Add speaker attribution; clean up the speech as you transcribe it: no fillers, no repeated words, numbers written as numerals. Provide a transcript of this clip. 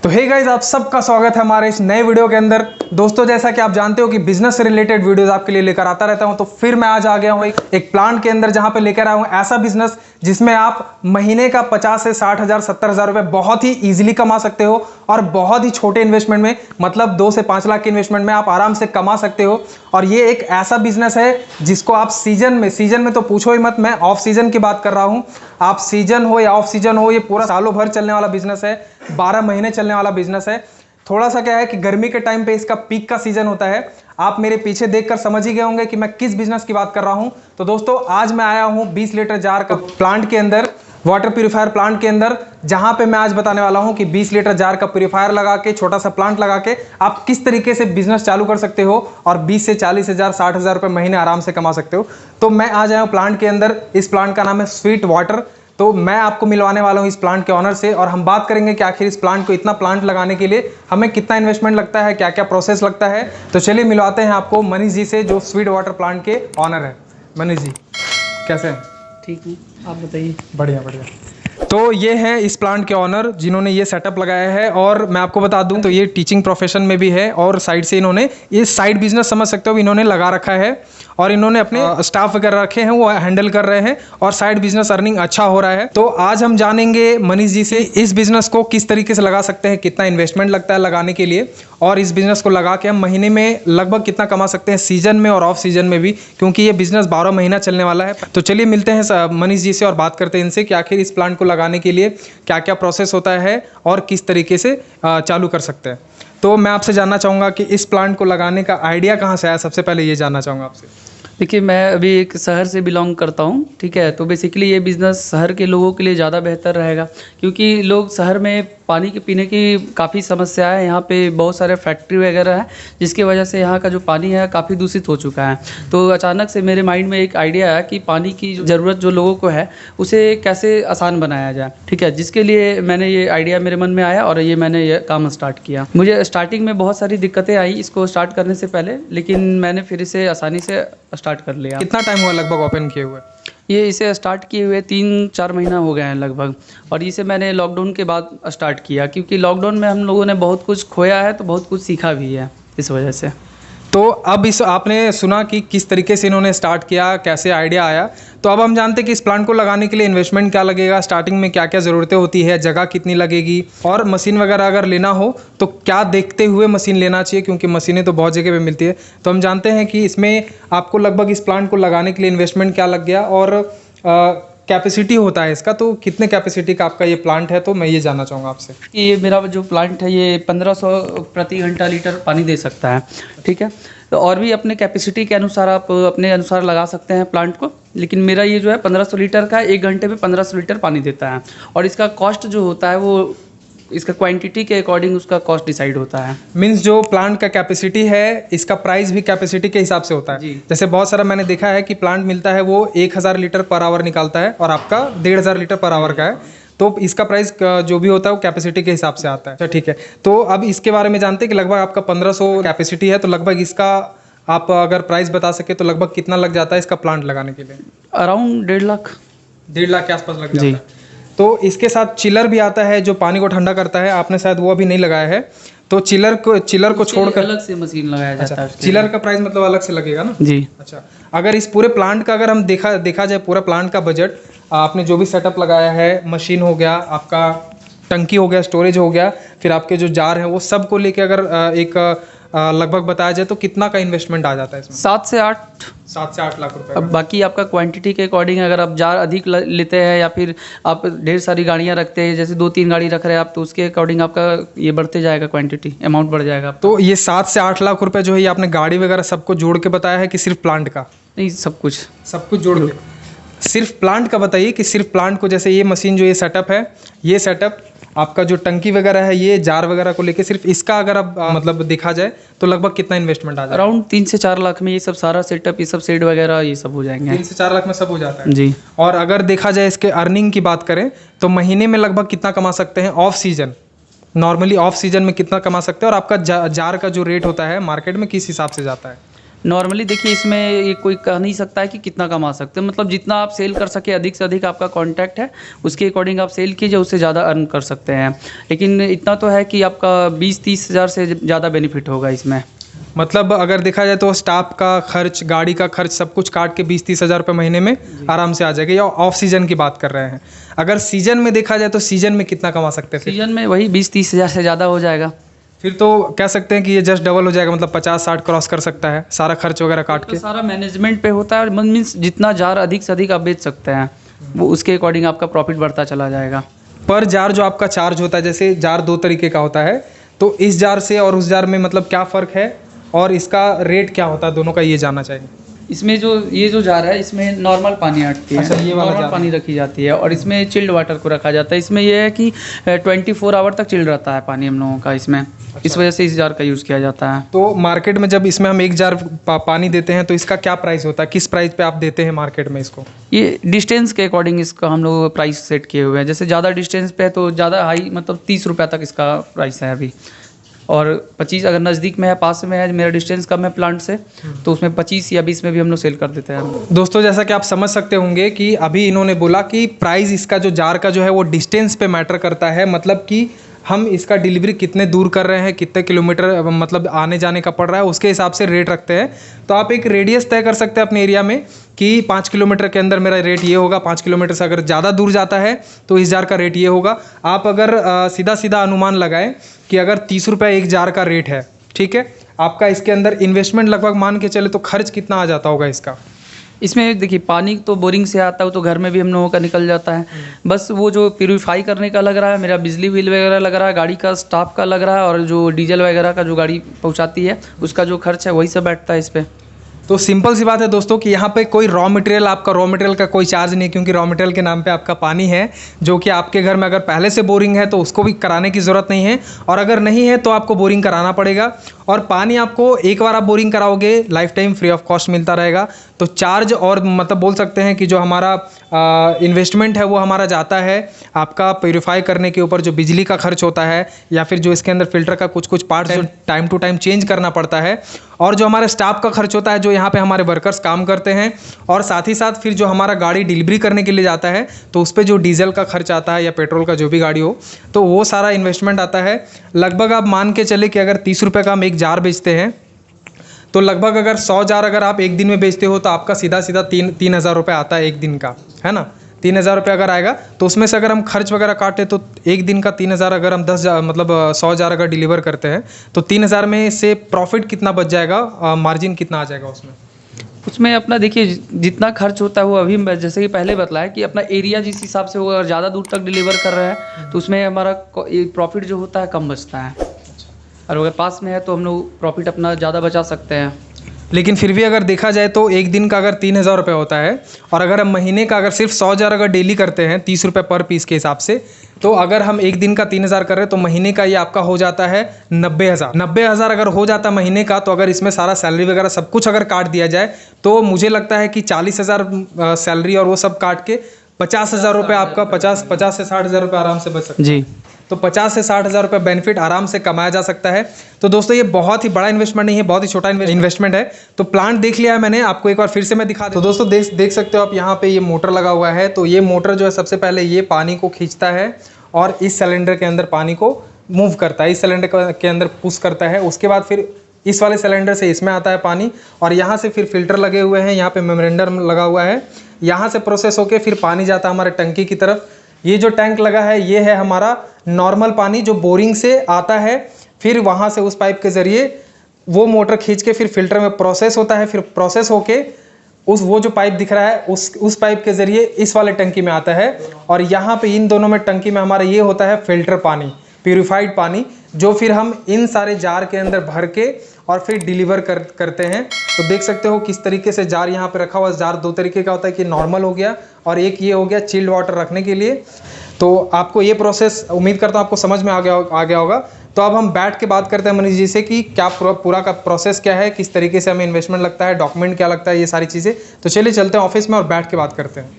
Speaker 1: तो hey guys, आप सबका स्वागत है हमारे इस नए वीडियो के अंदर। दोस्तों, जैसा कि आप जानते हो कि बिजनेस से रिलेटेड वीडियोस आपके लिए लेकर आता रहता हूं, तो फिर मैं आज आ गया हूं एक प्लांट के अंदर, जहां पे लेकर आया हूं ऐसा बिजनेस जिसमें आप महीने का 50 से 60 हज़ार 70 हज़ार रुपए बहुत ही इजीली कमा सकते हो और बहुत ही छोटे इन्वेस्टमेंट में, मतलब 2 से 5 लाख के इन्वेस्टमेंट में आप आराम से कमा सकते हो। और ये एक ऐसा बिजनेस है जिसको आप सीजन में तो पूछो ही मत, मैं ऑफ सीजन की बात कर रहा हूं। आप सीजन हो या ऑफ सीजन हो, ये पूरा सालों भर चलने वाला बिजनेस है, 12 महीने चलने वाला बिजनेस है। थोड़ा सा क्या है कि गर्मी के टाइम पे इसका पीक का सीजन होता है। आप मेरे पीछे देखकर समझ ही गए होंगे कि मैं किस बिजनेस की बात कर रहा हूं। तो दोस्तों, आज मैं आया हूं 20 लीटर जार का प्लांट के अंदर, वाटर प्यूरिफायर प्लांट के अंदर, जहां पे मैं आज बताने वाला हूं कि 20 लीटर जार का प्यूरिफायर लगा के, छोटा सा प्लांट लगा के आप किस तरीके से बिजनेस चालू कर सकते हो और 20 से 40 हज़ार 60 हज़ार रुपए महीने आराम से कमा सकते हो। तो मैं आज आया हूं प्लांट के अंदर। इस प्लांट का नाम है स्वीट वाटर। तो मैं आपको मिलवाने वाला हूं इस प्लांट के ऑनर से और हम बात करेंगे कि आखिर इस प्लांट को, इतना प्लांट लगाने के लिए हमें कितना इन्वेस्टमेंट लगता है, क्या क्या प्रोसेस लगता है। तो चलिए मिलवाते हैं आपको मनीष जी से, जो स्वीट वाटर प्लांट के ऑनर है। मनीष जी, कैसे हैं?
Speaker 2: ठीक है, आप बताइए।
Speaker 1: बढ़िया बढ़िया। तो ये हैं इस प्लांट के ऑनर जिन्होंने ये सेटअप लगाया है। और मैं आपको बता दूं तो ये टीचिंग प्रोफेशन में भी है और साइड से इन्होंने ये साइड बिजनेस समझ सकते हो, इन्होंने लगा रखा है और इन्होंने अपने स्टाफ वगैरह रखे हैं, वो हैंडल कर रहे हैं और साइड बिजनेस अर्निंग अच्छा हो रहा है। तो आज हम जानेंगे मनीष जी से इस बिजनेस को किस तरीके से लगा सकते हैं, कितना इन्वेस्टमेंट लगता है लगाने के लिए, और इस बिजनेस को लगा के हम महीने में लगभग कितना कमा सकते हैं सीजन में और ऑफ सीजन में भी, क्योंकि ये बिजनेस 12 महीना चलने वाला है। तो चलिए मिलते हैं मनीष जी से और बात करते हैं इनसे कि आखिर इस प्लांट को लगाने के लिए क्या क्या प्रोसेस होता है और किस तरीके से चालू कर सकते हैं। तो मैं आपसे जानना चाहूँगा कि इस प्लांट को लगाने का आइडिया कहाँ से आया, सबसे पहले ये जानना चाहूँगा आपसे।
Speaker 2: देखिए, मैं अभी एक शहर से बिलोंग करता हूँ, ठीक है। तो बेसिकली ये बिज़नेस शहर के लोगों के लिए ज़्यादा बेहतर रहेगा, क्योंकि लोग शहर में पानी के पीने की काफ़ी समस्या है। यहाँ पे बहुत सारे फैक्ट्री वगैरह है, जिसकी वजह से यहाँ का जो पानी है काफ़ी दूषित हो चुका है। तो अचानक से मेरे माइंड में एक आइडिया है कि पानी की ज़रूरत जो लोगों को है उसे कैसे आसान बनाया जाए, ठीक है। जिसके लिए मैंने ये आइडिया मेरे मन में आया और ये मैंने ये काम स्टार्ट किया। मुझे स्टार्टिंग में बहुत सारी दिक्कतें आई इसको स्टार्ट करने से पहले, लेकिन मैंने फिर इसे आसानी से स्टार्ट कर लिया।
Speaker 1: कितना टाइम हुआ लगभग ओपन किए हुए?
Speaker 2: ये इसे स्टार्ट किए हुए 3-4 महीना हो गए हैं लगभग, और इसे मैंने लॉकडाउन के बाद स्टार्ट किया, क्योंकि लॉकडाउन में हम लोगों ने बहुत कुछ खोया है तो बहुत कुछ सीखा भी है इस वजह से।
Speaker 1: तो अब इस आपने सुना कि किस तरीके से इन्होंने स्टार्ट किया, कैसे आइडिया आया। तो अब हम जानते हैं कि इस प्लांट को लगाने के लिए इन्वेस्टमेंट क्या लगेगा, स्टार्टिंग में क्या क्या ज़रूरतें होती है, जगह कितनी लगेगी, और मशीन वगैरह अगर लेना हो तो क्या देखते हुए मशीन लेना चाहिए, क्योंकि मशीनें तो बहुत जगह पे मिलती है। तो हम जानते हैं कि इसमें आपको लगभग इस प्लांट को लगाने के लिए इन्वेस्टमेंट क्या लग गया और कैपेसिटी होता है इसका, तो कितने कैपेसिटी का आपका ये प्लांट है, तो मैं ये जानना चाहूँगा आपसे।
Speaker 2: ये मेरा जो प्लांट है ये 1500 प्रति घंटा लीटर पानी दे सकता है, ठीक है। तो और भी अपने कैपेसिटी के अनुसार आप अपने अनुसार लगा सकते हैं प्लांट को, लेकिन मेरा ये जो है 1500 लीटर का 1 घंटे में 1500 लीटर पानी देता है। और इसका कॉस्ट जो होता है वो इसका क्वांटिटी के अकॉर्डिंग उसका कॉस्ट डिसाइड होता है।
Speaker 1: मीन्स जो प्लांट का कैपेसिटी है, इसका प्राइस भी कैपेसिटी के हिसाब से होता है
Speaker 2: जी।
Speaker 1: जैसे बहुत सारा मैंने देखा है कि प्लांट मिलता है वो 1000 लीटर पर आवर निकालता है और आपका 1500 लीटर पर आवर का है, तो इसका प्राइस जो भी होता है वो कैपेसिटी के हिसाब से आता है। अच्छा, ठीक है। तो अब इसके बारे में जानते हैं कि लगभग आपका 1500 कैपेसिटी है, तो लगभग इसका आप अगर प्राइस बता सके तो लगभग कितना लग जाता है इसका प्लांट लगाने के लिए?
Speaker 2: अराउंड 1.5 लाख।
Speaker 1: 1.5 लाख के आसपास लग जाता है। तो इसके साथ चिलर भी आता है जो पानी को ठंडा करता है, आपने शायद वो अभी नहीं लगाया है। तो चिलर को छोड़कर
Speaker 2: अलग से मशीन लगाया जाता है।
Speaker 1: चिलर का प्राइस मतलब अलग से लगेगा ना?
Speaker 2: जी।
Speaker 1: अच्छा, अगर इस पूरे प्लांट का अगर हम देखा जाए पूरा प्लांट का बजट, आपने जो भी सेटअप लगाया है, मशीन हो गया, आपका टंकी हो गया, स्टोरेज हो गया, फिर आपके जो जार हैं वो सब को लेके अगर एक लगभग बताया जाए तो कितना का इन्वेस्टमेंट आ जाता है इसमें?
Speaker 2: 7 से 8
Speaker 1: लाख रुपए।
Speaker 2: अब बाकी आपका क्वांटिटी के अकॉर्डिंग, अगर आप जार अधिक लेते हैं या फिर आप ढेर सारी गाड़ियां रखते हैं, जैसे 2-3 गाड़ी रख रहे हैं आप, तो उसके अकॉर्डिंग आपका ये बढ़ते जाएगा, क्वांटिटी अमाउंट बढ़ जाएगा।
Speaker 1: तो ये 7 से 8 लाख रुपए जो है, ये आपने गाड़ी वगैरह सबको जोड़ के बताया है कि सिर्फ प्लांट का?
Speaker 2: नहीं, सब कुछ
Speaker 1: जोड़ के। सिर्फ प्लांट का बताइए कि सिर्फ प्लांट को, जैसे ये मशीन जो ये सेटअप है, ये सेटअप आपका जो टंकी वगैरह है, ये जार वगैरह को लेके सिर्फ इसका अगर आप मतलब देखा जाए तो लगभग कितना इन्वेस्टमेंट आ जाए?
Speaker 2: अराउंड 3 से 4 लाख में ये सब सारा सेटअप, ये सब शेड वगैरह ये सब हो जाएंगे।
Speaker 1: 3 से 4 लाख में सब हो जाता है
Speaker 2: जी।
Speaker 1: और अगर देखा जाए इसके अर्निंग की बात करें तो महीने में लगभग कितना कमा सकते हैं off season? Normally off season में कितना कमा सकते हैं और आपका जार का जो रेट होता है मार्केट में किस हिसाब से जाता है?
Speaker 2: नॉर्मली देखिए इसमें ये कोई कह नहीं सकता है कि कितना कमा सकते हैं, मतलब जितना आप सेल कर सके, अधिक से अधिक आपका कांटेक्ट है उसके अकॉर्डिंग आप सेल कीजिए, उससे ज़्यादा अर्न कर सकते हैं। लेकिन इतना तो है कि आपका 20-30 हज़ार से ज़्यादा बेनिफिट होगा इसमें।
Speaker 1: मतलब अगर देखा जाए तो स्टाफ का खर्च, गाड़ी का खर्च, सब कुछ काट के 20-30 हज़ार रुपये महीने में आराम से आ जाएगा। या ऑफ सीजन की बात कर रहे हैं, अगर सीजन में देखा जाए तो सीजन में कितना कमा सकते हैं?
Speaker 2: सीजन में वही 20-30 हज़ार से ज़्यादा हो जाएगा।
Speaker 1: फिर तो कह सकते हैं कि ये जस्ट डबल हो जाएगा, मतलब 50-60 क्रॉस कर सकता है सारा खर्च वगैरह काट
Speaker 2: तो
Speaker 1: के।
Speaker 2: सारा मैनेजमेंट पे होता है, और मीन्स जितना जार अधिक से अधिक आप बेच सकते हैं वो उसके अकॉर्डिंग आपका प्रॉफिट बढ़ता चला जाएगा।
Speaker 1: पर जार जो आपका चार्ज होता है, जैसे जार 2 तरीके का होता है, तो इस जार से और उस जार में मतलब क्या फ़र्क है और इसका रेट क्या होता है दोनों का, ये जानना चाहिए।
Speaker 2: इसमें जो ये जो जार है इसमें नॉर्मल पानी हटती है।
Speaker 1: अच्छा, ये वाला
Speaker 2: नॉर्मल
Speaker 1: जार
Speaker 2: पानी रखी जाती है, और इसमें चिल्ड वाटर को रखा जाता है। इसमें यह है कि 24 आवर तक चिल्ड रहता है पानी हम लोगों का इसमें। इस वजह से इस जार का यूज़ किया जाता है।
Speaker 1: तो मार्केट में जब इसमें हम 1 जार पानी देते हैं तो इसका क्या प्राइस होता है, किस प्राइस पे आप देते हैं मार्केट में इसको?
Speaker 2: ये डिस्टेंस के अकॉर्डिंग इसका हम लोग प्राइस सेट किए हुए हैं। जैसे ज़्यादा डिस्टेंस पे है तो ज़्यादा हाई, मतलब 30 रुपये तक इसका प्राइस है अभी। और 25 अगर नज़दीक में है, पास में है, मेरा डिस्टेंस कम है प्लांट से, तो उसमें 25 या 20 में भी हम लोग सेल कर देते हैं।
Speaker 1: दोस्तों जैसा कि आप समझ सकते होंगे कि अभी इन्होंने बोला कि प्राइस इसका जो जार का जो है वो डिस्टेंस पे मैटर करता है, मतलब कि हम इसका डिलीवरी कितने दूर कर रहे हैं, कितने किलोमीटर मतलब आने जाने का पड़ रहा है, उसके हिसाब से रेट रखते हैं। तो आप एक रेडियस तय कर सकते हैं अपने एरिया में कि 5 किलोमीटर के अंदर मेरा रेट ये होगा, 5 किलोमीटर से अगर ज़्यादा दूर जाता है तो इस जार का रेट ये होगा। आप अगर सीधा सीधा अनुमान लगाएं कि अगर 30 रुपये 1 जार का रेट है, ठीक है, आपका इसके अंदर इन्वेस्टमेंट लगभग मान के चले तो खर्च कितना आ जाता होगा इसका?
Speaker 2: इसमें देखिए पानी तो बोरिंग से आता है, तो घर में भी हम लोगों का निकल जाता है। बस वो जो प्यूरीफाई करने का लग रहा है, मेरा बिजली बिल वगैरह लग रहा है, गाड़ी का स्टाफ का लग रहा है, और जो डीजल वगैरह का जो गाड़ी पहुंचाती है उसका जो खर्च है वही सब बैठता है इस पर।
Speaker 1: तो सिंपल सी बात है दोस्तों कि यहाँ पे कोई रॉ मटेरियल, आपका रॉ मटेरियल का कोई चार्ज नहीं, क्योंकि रॉ मटेरियल के नाम पे आपका पानी है, जो कि आपके घर में अगर पहले से बोरिंग है तो उसको भी कराने की ज़रूरत नहीं है, और अगर नहीं है तो आपको बोरिंग कराना पड़ेगा। और पानी आपको एक बार आप बोरिंग कराओगे life time free of cost मिलता रहेगा। तो चार्ज और मतलब बोल सकते हैं कि जो हमारा इन्वेस्टमेंट है वो हमारा जाता है आपका प्यूरीफाई करने के ऊपर, जो बिजली का खर्च होता है, या फिर जो इसके अंदर फिल्टर का कुछ कुछ पार्ट्स जो टाइम टू टाइम चेंज करना पड़ता है, और जो हमारे स्टाफ का खर्च होता है, जो यहाँ पे हमारे वर्कर्स काम करते हैं, और साथ ही साथ फिर जो हमारा गाड़ी डिलीवरी करने के लिए जाता है तो उस पर जो डीजल का खर्च आता है या पेट्रोल का जो भी गाड़ी हो, तो वो सारा इन्वेस्टमेंट आता है। लगभग आप मान के चले कि अगर 30 रुपये का हम 1 जार बेचते हैं तो लगभग अगर 100 जार अगर आप एक दिन में बेचते हो तो आपका सीधा सीधा 3,000 रुपये आता है एक दिन का, है ना। 3,000 रुपये अगर आएगा तो उसमें से अगर हम खर्च वगैरह काटे तो एक दिन का 3,000, अगर हम 100 जार अगर डिलीवर करते हैं तो 3,000 में से प्रॉफिट कितना बच जाएगा, मार्जिन कितना आ जाएगा
Speaker 2: उसमें अपना देखिए जितना खर्च होता है वो अभी जैसे कि पहले बतलाया कि अपना एरिया जिस हिसाब से वो अगर ज़्यादा दूर तक डिलीवर कर रहा है तो उसमें हमारा प्रॉफिट जो होता है कम बचता है, और अगर पास में है तो हम लोग प्रॉफिट अपना ज़्यादा बचा सकते हैं।
Speaker 1: लेकिन फिर भी अगर देखा जाए तो एक दिन का अगर 3,000 रुपये होता है, और अगर हम महीने का अगर सिर्फ 100 जार अगर डेली करते हैं 30 रुपये पर पीस के हिसाब से, तो अगर हम एक दिन का 3,000 कर रहे हैं तो महीने का ये आपका हो जाता है 90,000। 90,000 अगर हो जाता है महीने का, तो अगर इसमें सारा सैलरी वगैरह सब कुछ अगर काट दिया जाए तो मुझे लगता है कि 40,000 सैलरी और वो सब काट के 50,000 रुपये आपका 50 से 60,000 रुपये आराम से बच सकता है
Speaker 2: जी।
Speaker 1: तो 50 से 60,000 रुपये बेनिफिट आराम से कमाया जा सकता है। तो दोस्तों ये बहुत ही बड़ा इन्वेस्टमेंट नहीं है, बहुत ही छोटा इन्वेस्टमेंट है। तो प्लांट देख लिया है मैंने, आपको एक बार फिर से मैं दिखा दूं। तो दोस्तों देख सकते हो आप यहाँ पे ये मोटर लगा हुआ है। तो ये मोटर जो है सबसे पहले ये पानी को खींचता है और इस सिलेंडर के अंदर पानी को मूव करता है, इस सिलेंडर के अंदर पुश करता है। उसके बाद फिर इस वाले सिलेंडर से इसमें आता है पानी, और यहाँ से फिर फिल्टर लगे हुए हैं, यहाँ पे मेमोरेंडम लगा हुआ है, यहाँ से प्रोसेस होके फिर पानी जाता है हमारे टंकी की तरफ। ये जो टैंक लगा है ये है हमारा नॉर्मल पानी जो बोरिंग से आता है, फिर वहाँ से उस पाइप के ज़रिए वो मोटर खींच के फिर फिल्टर में प्रोसेस होता है, फिर प्रोसेस होके वो जो पाइप दिख रहा है उस पाइप के ज़रिए इस वाले टंकी में आता है। और यहाँ पे इन दोनों में टंकी में हमारा ये होता है फिल्टर पानी, प्यूरिफाइड पानी, जो फिर हम इन सारे जार के अंदर भर के और फिर डिलीवर करते हैं। तो देख सकते हो किस तरीके से जार यहाँ पे रखा हुआ है। जार 2 तरीके का होता है कि नॉर्मल हो गया और एक ये हो गया चिल्ड वाटर रखने के लिए। तो आपको ये प्रोसेस उम्मीद करता हूँ आपको समझ में आ गया होगा। तो अब हम बैठ के बात करते हैं मनीष जी से कि क्या पूरा का प्रोसेस क्या है, किस तरीके से हमें इन्वेस्टमेंट लगता है, डॉक्यूमेंट क्या लगता है, ये सारी चीज़ें। तो चलिए चलते हैं ऑफिस में और बैठ के बात करते हैं।